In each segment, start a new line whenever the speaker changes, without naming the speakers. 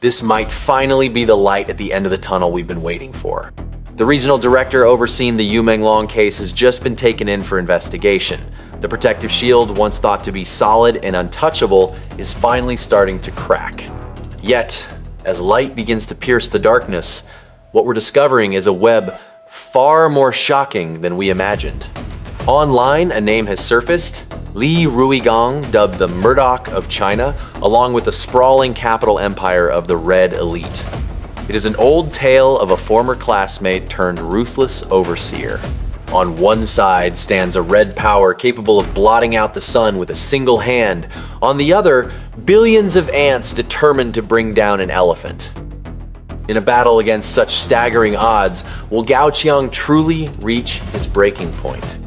This might finally be the light at the end of the tunnel we've been waiting for. The regional director overseeing the Yu Menglong case has just been taken in for investigation. The protective shield, once thought to be solid and untouchable, is finally starting to crack. Yet, as light begins to pierce the darkness, what we're discovering is a web far more shocking than we imagined. Online, a name has surfaced: Li Ruigang, dubbed the Murdoch of China, along with the sprawling capital empire of the Red Elite. It is an old tale of a former classmate turned ruthless overseer. On one side stands a red power capable of blotting out the sun with a single hand. On the other, billions of ants determined to bring down an elephant. In a battle against such staggering odds, will Gao Qiang truly reach his breaking point?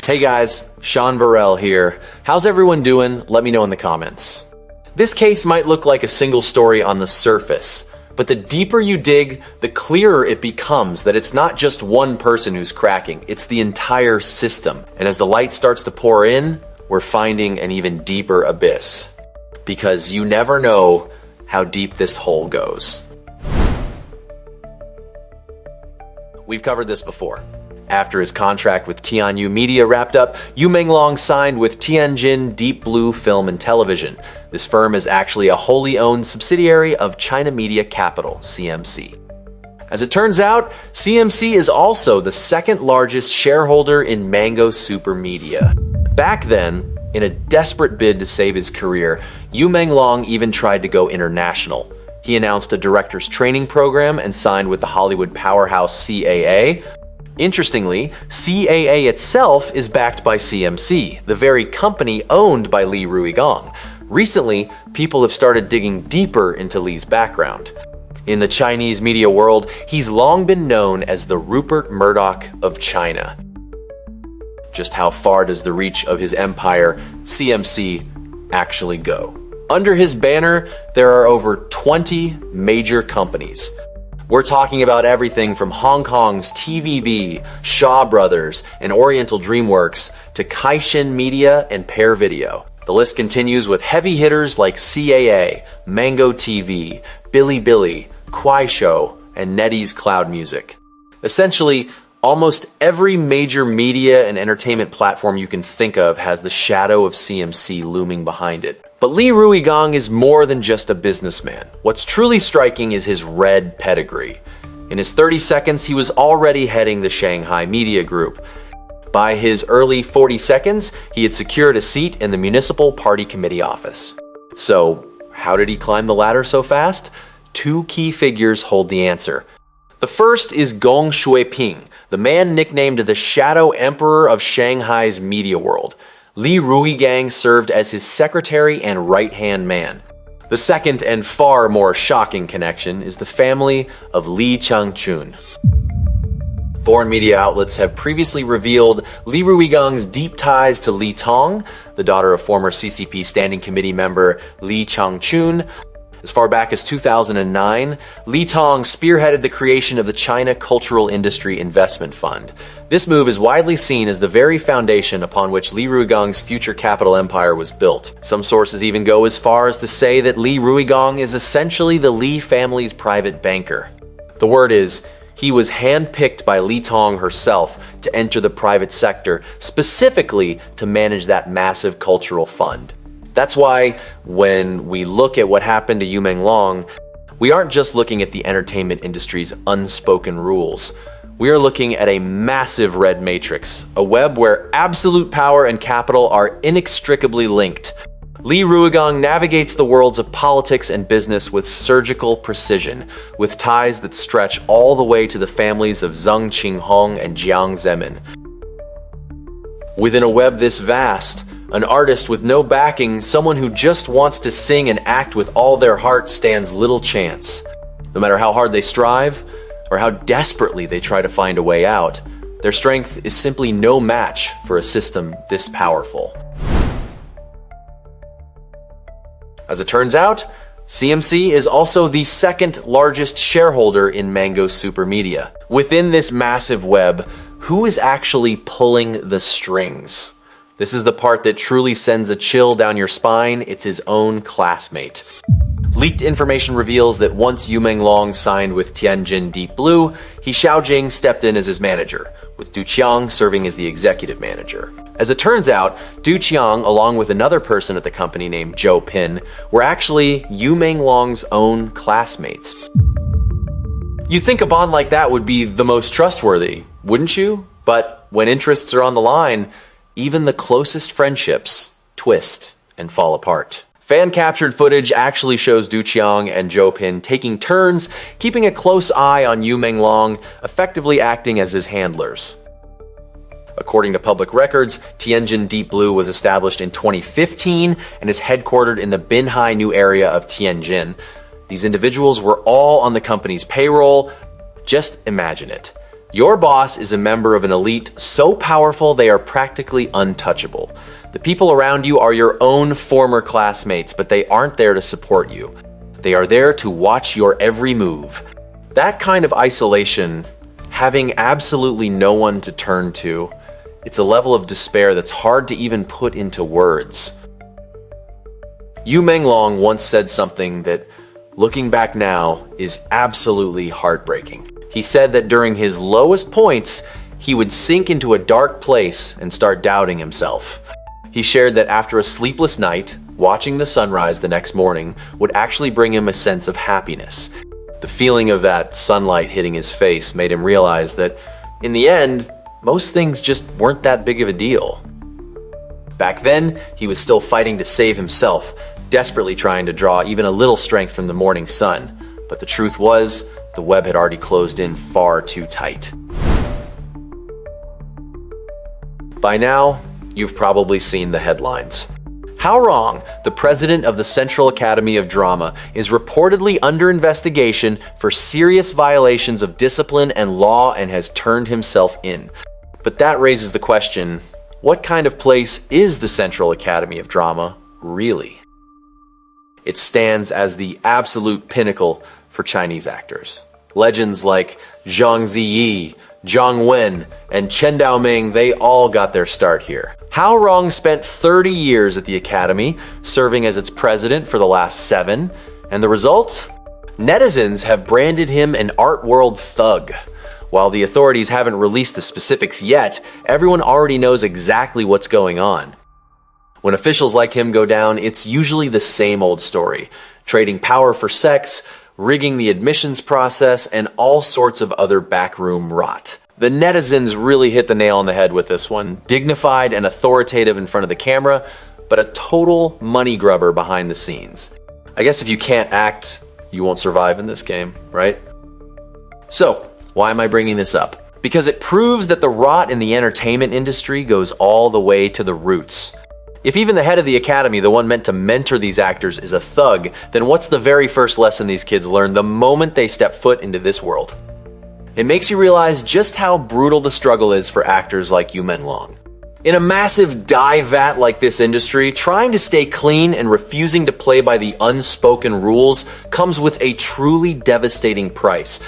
Hey guys, Sean Virell here. How's everyone doing? Let me know in the comments. This case might look like a single story on the surface, but the deeper you dig, the clearer it becomes that it's not just one person who's cracking, it's the entire system. And as the light starts to pour in, we're finding an even deeper abyss. Because you never know how deep this hole goes. We've covered this before. After his contract with Tianyu Media wrapped up, Yu Menglong signed with Tianjin Deep Blue Film and Television. This firm is actually a wholly owned subsidiary of China Media Capital, CMC. As it turns out, CMC is also the second largest shareholder in Mango Super Media. Back then, in a desperate bid to save his career, Yu Menglong even tried to go international. He announced a director's training program and signed with the Hollywood powerhouse CAA. Interestingly, CAA itself is backed by CMC, the very company owned by Li Ruigang. Recently, people have started digging deeper into Li's background. In the Chinese media world, he's long been known as the Rupert Murdoch of China. Just how far does the reach of his empire, CMC, actually go? Under his banner, there are over 20 major companies. We're talking about everything from Hong Kong's TVB, Shaw Brothers, and Oriental DreamWorks to Kaishin Media and Pear Video. The list continues with heavy hitters like CAA, Mango TV, Bilibili, Kuaishou, and NetEase Cloud Music. Essentially, almost every major media and entertainment platform you can think of has the shadow of CMC looming behind it. But Li Ruigang is more than just a businessman. What's truly striking is his red pedigree. In his 30 seconds, he was already heading the Shanghai Media Group. By his early 40 seconds, he had secured a seat in the Municipal Party Committee office. So, how did he climb the ladder so fast? Two key figures hold the answer. The first is Gong Shuiping, the man nicknamed the Shadow Emperor of Shanghai's media world. Li Ruigang served as his secretary and right-hand man. The second and far more shocking connection is the family of Li Changchun. Foreign media outlets have previously revealed Li Ruigang's deep ties to Li Tong, the daughter of former CCP Standing Committee member Li Changchun. As far back as 2009, Li Tong spearheaded the creation of the China Cultural Industry Investment Fund. This move is widely seen as the very foundation upon which Li Ruigang's future capital empire was built. Some sources even go as far as to say that Li Ruigang is essentially the Li family's private banker. The word is, he was handpicked by Li Tong herself to enter the private sector, specifically to manage that massive cultural fund. That's why when we look at what happened to Yu Menglong, we aren't just looking at the entertainment industry's unspoken rules. We are looking at a massive red matrix, a web where absolute power and capital are inextricably linked. Li Ruigang navigates the worlds of politics and business with surgical precision, with ties that stretch all the way to the families of Zheng Qinghong and Jiang Zemin. Within a web this vast, an artist with no backing, someone who just wants to sing and act with all their heart, stands little chance. No matter how hard they strive, or how desperately they try to find a way out, their strength is simply no match for a system this powerful. As it turns out, CMC is also the second largest shareholder in Mango Supermedia. Within this massive web, who is actually pulling the strings? This is the part that truly sends a chill down your spine. It's his own classmate. Leaked information reveals that once Yu Menglong signed with Tianjin Deep Blue, He Xiaojing stepped in as his manager, with Du Qiang serving as the executive manager. As it turns out, Du Qiang, along with another person at the company named Zhou Pin, were actually Yu Menglong's own classmates. You'd think a bond like that would be the most trustworthy, wouldn't you? But when interests are on the line, even the closest friendships twist and fall apart. Fan-captured footage actually shows Du Qiang and Zhou Pin taking turns, keeping a close eye on Yu Menglong, effectively acting as his handlers. According to public records, Tianjin Deep Blue was established in 2015 and is headquartered in the Binhai New area of Tianjin. These individuals were all on the company's payroll. Just imagine it. Your boss is a member of an elite so powerful they are practically untouchable. The people around you are your own former classmates, but they aren't there to support you. They are there to watch your every move. That kind of isolation, having absolutely no one to turn to, it's a level of despair that's hard to even put into words. Yu Menglong once said something that, looking back now, is absolutely heartbreaking. He said that during his lowest points, he would sink into a dark place and start doubting himself. He shared that after a sleepless night, watching the sunrise the next morning would actually bring him a sense of happiness. The feeling of that sunlight hitting his face made him realize that, in the end, most things just weren't that big of a deal. Back then, he was still fighting to save himself, desperately trying to draw even a little strength from the morning sun. But the truth was, the web had already closed in far too tight. By now, you've probably seen the headlines. How Wrong, the president of the Central Academy of Drama, is reportedly under investigation for serious violations of discipline and law and has turned himself in. But that raises the question, what kind of place is the Central Academy of Drama, really? It stands as the absolute pinnacle for Chinese actors. Legends like Zhang Ziyi, Zhang Wen, and Chen Daoming, they all got their start here. How Wrong spent 30 years at the Academy, serving as its president for the last 7, and the result? Netizens have branded him an art world thug. While the authorities haven't released the specifics yet, everyone already knows exactly what's going on. When officials like him go down, it's usually the same old story, trading power for sex, rigging the admissions process, and all sorts of other backroom rot. The netizens really hit the nail on the head with this one. Dignified and authoritative in front of the camera, but a total money grubber behind the scenes. I guess if you can't act, you won't survive in this game, right? So, why am I bringing this up? Because it proves that the rot in the entertainment industry goes all the way to the roots. If even the head of the academy, the one meant to mentor these actors, is a thug, then what's the very first lesson these kids learn the moment they step foot into this world? It makes you realize just how brutal the struggle is for actors like Yu Menglong. In a massive dye vat like this industry, trying to stay clean and refusing to play by the unspoken rules comes with a truly devastating price.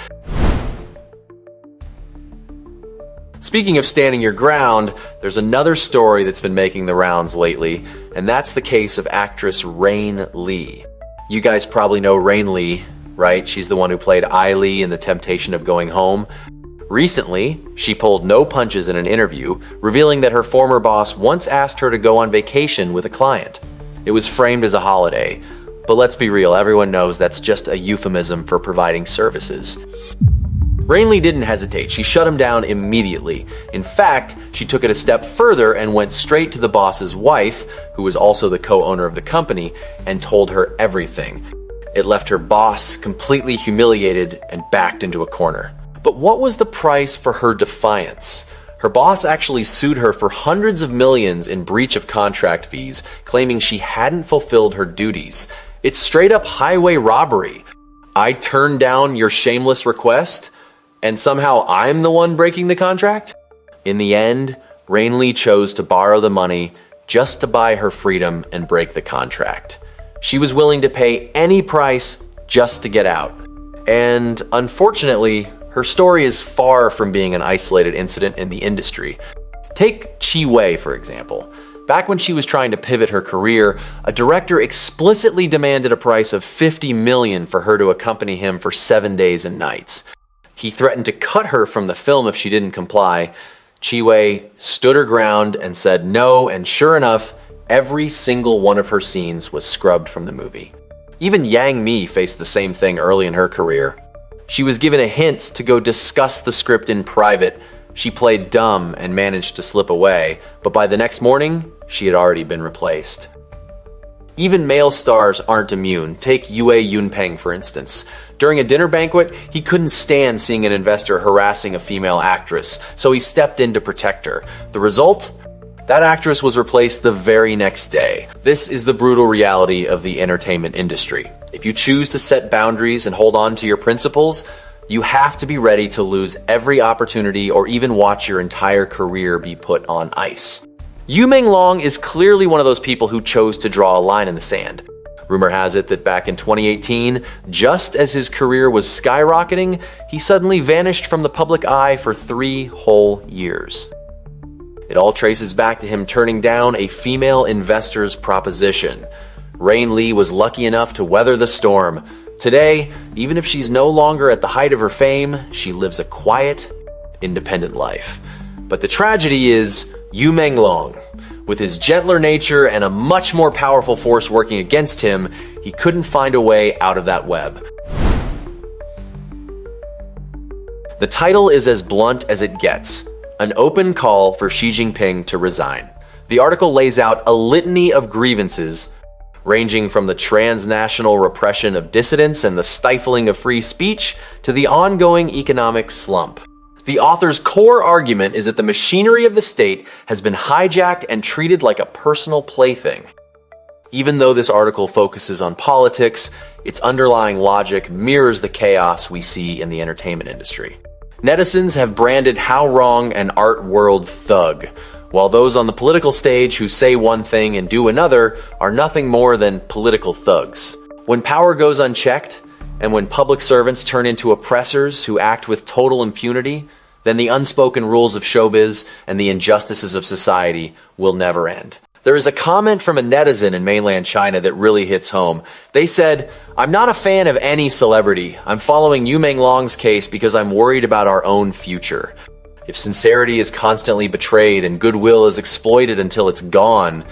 Speaking of standing your ground, there's another story that's been making the rounds lately, and that's the case of actress Rain Lee. You guys probably know Rain Lee, right? She's the one who played Ai Lee in The Temptation of Going Home. Recently, she pulled no punches in an interview, revealing that her former boss once asked her to go on vacation with a client. It was framed as a holiday, but let's be real, everyone knows that's just a euphemism for providing services. Rain Lee didn't hesitate. She shut him down immediately. In fact, she took it a step further and went straight to the boss's wife, who was also the co-owner of the company, and told her everything. It left her boss completely humiliated and backed into a corner. But what was the price for her defiance? Her boss actually sued her for hundreds of millions in breach of contract fees, claiming she hadn't fulfilled her duties. It's straight up highway robbery. I turned down your shameless request? And somehow I'm the one breaking the contract? In the end, Rain Lee chose to borrow the money just to buy her freedom and break the contract. She was willing to pay any price just to get out. And unfortunately, her story is far from being an isolated incident in the industry. Take Chi Wei, for example. Back when she was trying to pivot her career, a director explicitly demanded a price of $50 million for her to accompany him for 7 days and nights. He threatened to cut her from the film if she didn't comply. Chi Wei stood her ground and said no, and sure enough, every single one of her scenes was scrubbed from the movie. Even Yang Mi faced the same thing early in her career. She was given a hint to go discuss the script in private. She played dumb and managed to slip away, but by the next morning, she had already been replaced. Even male stars aren't immune. Take Yue Yunpeng, for instance. During a dinner banquet, he couldn't stand seeing an investor harassing a female actress, so he stepped in to protect her. The result? That actress was replaced the very next day. This is the brutal reality of the entertainment industry. If you choose to set boundaries and hold on to your principles, you have to be ready to lose every opportunity or even watch your entire career be put on ice. Yu Menglong is clearly one of those people who chose to draw a line in the sand. Rumor has it that back in 2018, just as his career was skyrocketing, he suddenly vanished from the public eye for 3 whole years. It all traces back to him turning down a female investor's proposition. Rain Lee was lucky enough to weather the storm. Today, even if she's no longer at the height of her fame, she lives a quiet, independent life. But the tragedy is Yu Menglong. With his gentler nature and a much more powerful force working against him, he couldn't find a way out of that web. The title is as blunt as it gets: an open call for Xi Jinping to resign. The article lays out a litany of grievances, ranging from the transnational repression of dissidents and the stifling of free speech to the ongoing economic slump. The author's core argument is that the machinery of the state has been hijacked and treated like a personal plaything. Even though this article focuses on politics, its underlying logic mirrors the chaos we see in the entertainment industry. Netizens have branded How Wrong an art world thug, while those on the political stage who say one thing and do another are nothing more than political thugs. When power goes unchecked, and when public servants turn into oppressors who act with total impunity, then the unspoken rules of showbiz and the injustices of society will never end. There is a comment from a netizen in mainland China that really hits home. They said, "I'm not a fan of any celebrity. I'm following Yu Menglong's case because I'm worried about our own future. If sincerity is constantly betrayed and goodwill is exploited until it's gone,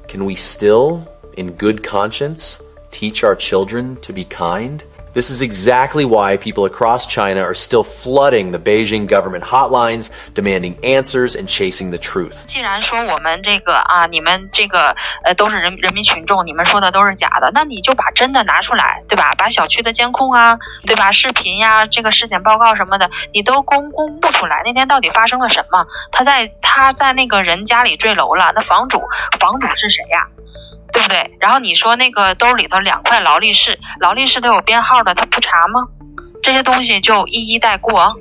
can we still, in good conscience, teach our children to be kind?" This is exactly why people across China are still flooding the Beijing government hotlines, demanding answers and chasing the truth.
既然说我们这个啊，你们这个都是人民群众，你们说的都是假的，那你就把真的拿出来，对吧？把小区的监控啊，对吧？视频呀，这个尸检报告什么的，你都公布出来。那天到底发生了什么？他在那个人家里坠楼了，那房主是谁呀？对不对？然后你说那个兜里头2块劳力士都有编号的，他不查吗？这些东西就一一带过。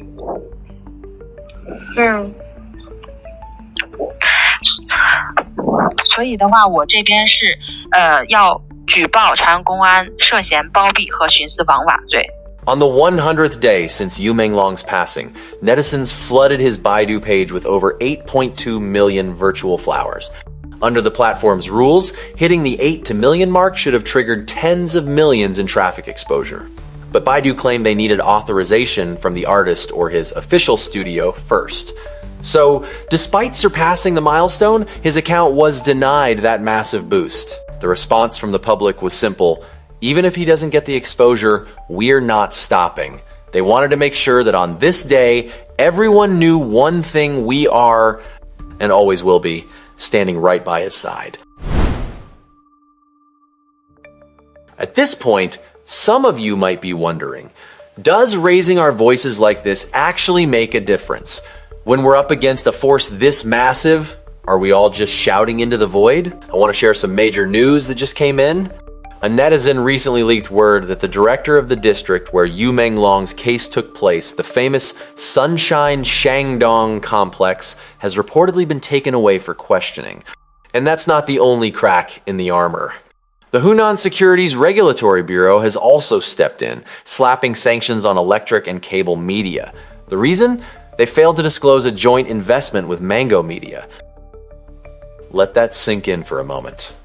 所以的话，我这边是要举报长安公安涉嫌包庇和徇私枉法罪。
On the 100th day since Yu Menglong's passing, netizens flooded his Baidu page with over 8.2 million virtual flowers. Under the platform's rules, hitting the 8 million mark should have triggered tens of millions in traffic exposure. But Baidu claimed they needed authorization from the artist or his official studio first. So, despite surpassing the milestone, his account was denied that massive boost. The response from the public was simple: even if he doesn't get the exposure, we're not stopping. They wanted to make sure that on this day, everyone knew one thing: we are, and always will be, standing right by his side. At this point, some of you might be wondering, does raising our voices like this actually make a difference? When we're up against a force this massive, are we all just shouting into the void? I want to share some major news that just came in. A netizen recently leaked word that the director of the district where Yu Menglong's case took place, the famous Sunshine Shandong complex, has reportedly been taken away for questioning. And that's not the only crack in the armor. The Hunan Securities Regulatory Bureau has also stepped in, slapping sanctions on electric and cable media. The reason? They failed to disclose a joint investment with Mango Media. Let that sink in for a moment.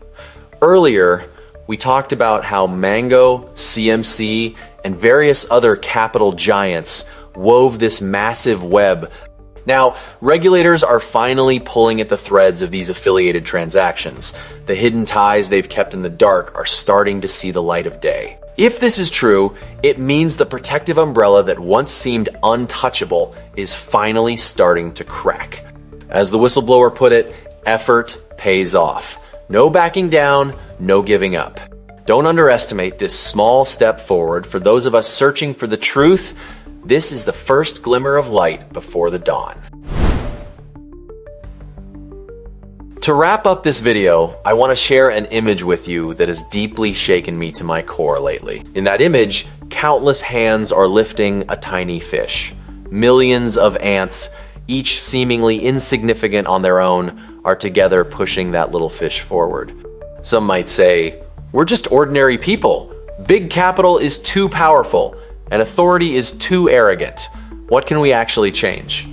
Earlier, we talked about how Mango, CMC, and various other capital giants wove this massive web. Now, regulators are finally pulling at the threads of these affiliated transactions. The hidden ties they've kept in the dark are starting to see the light of day. If this is true, it means the protective umbrella that once seemed untouchable is finally starting to crack. As the whistleblower put it, effort pays off. No backing down, no giving up. Don't underestimate this small step forward. For those of us searching for the truth, this is the first glimmer of light before the dawn. To wrap up this video, I want to share an image with you that has deeply shaken me to my core lately. In that image, countless hands are lifting a tiny fish. Millions of ants, each seemingly insignificant on their own, are together pushing that little fish forward. Some might say, we're just ordinary people. Big capital is too powerful, and authority is too arrogant. What can we actually change?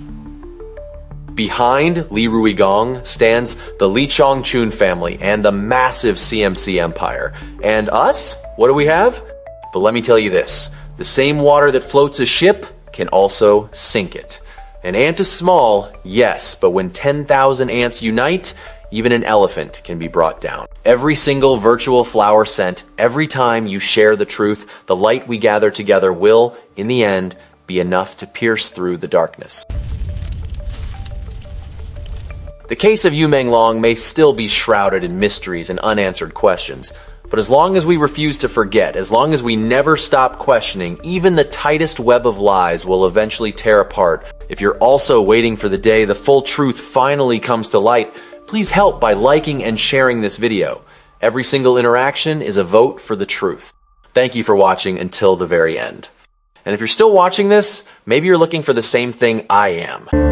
Behind Li Ruigong stands the Li Chongchun family and the massive CMC empire. And us? What do we have? But let me tell you this, the same water that floats a ship can also sink it. An ant is small, yes, but when 10,000 ants unite, even an elephant can be brought down. Every single virtual flower sent, every time you share the truth, the light we gather together will, in the end, be enough to pierce through the darkness. The case of Yu Menglong may still be shrouded in mysteries and unanswered questions, but as long as we refuse to forget, as long as we never stop questioning, even the tightest web of lies will eventually tear apart. If you're also waiting for the day the full truth finally comes to light, please help by liking and sharing this video. Every single interaction is a vote for the truth. Thank you for watching until the very end. And if you're still watching this, maybe you're looking for the same thing I am.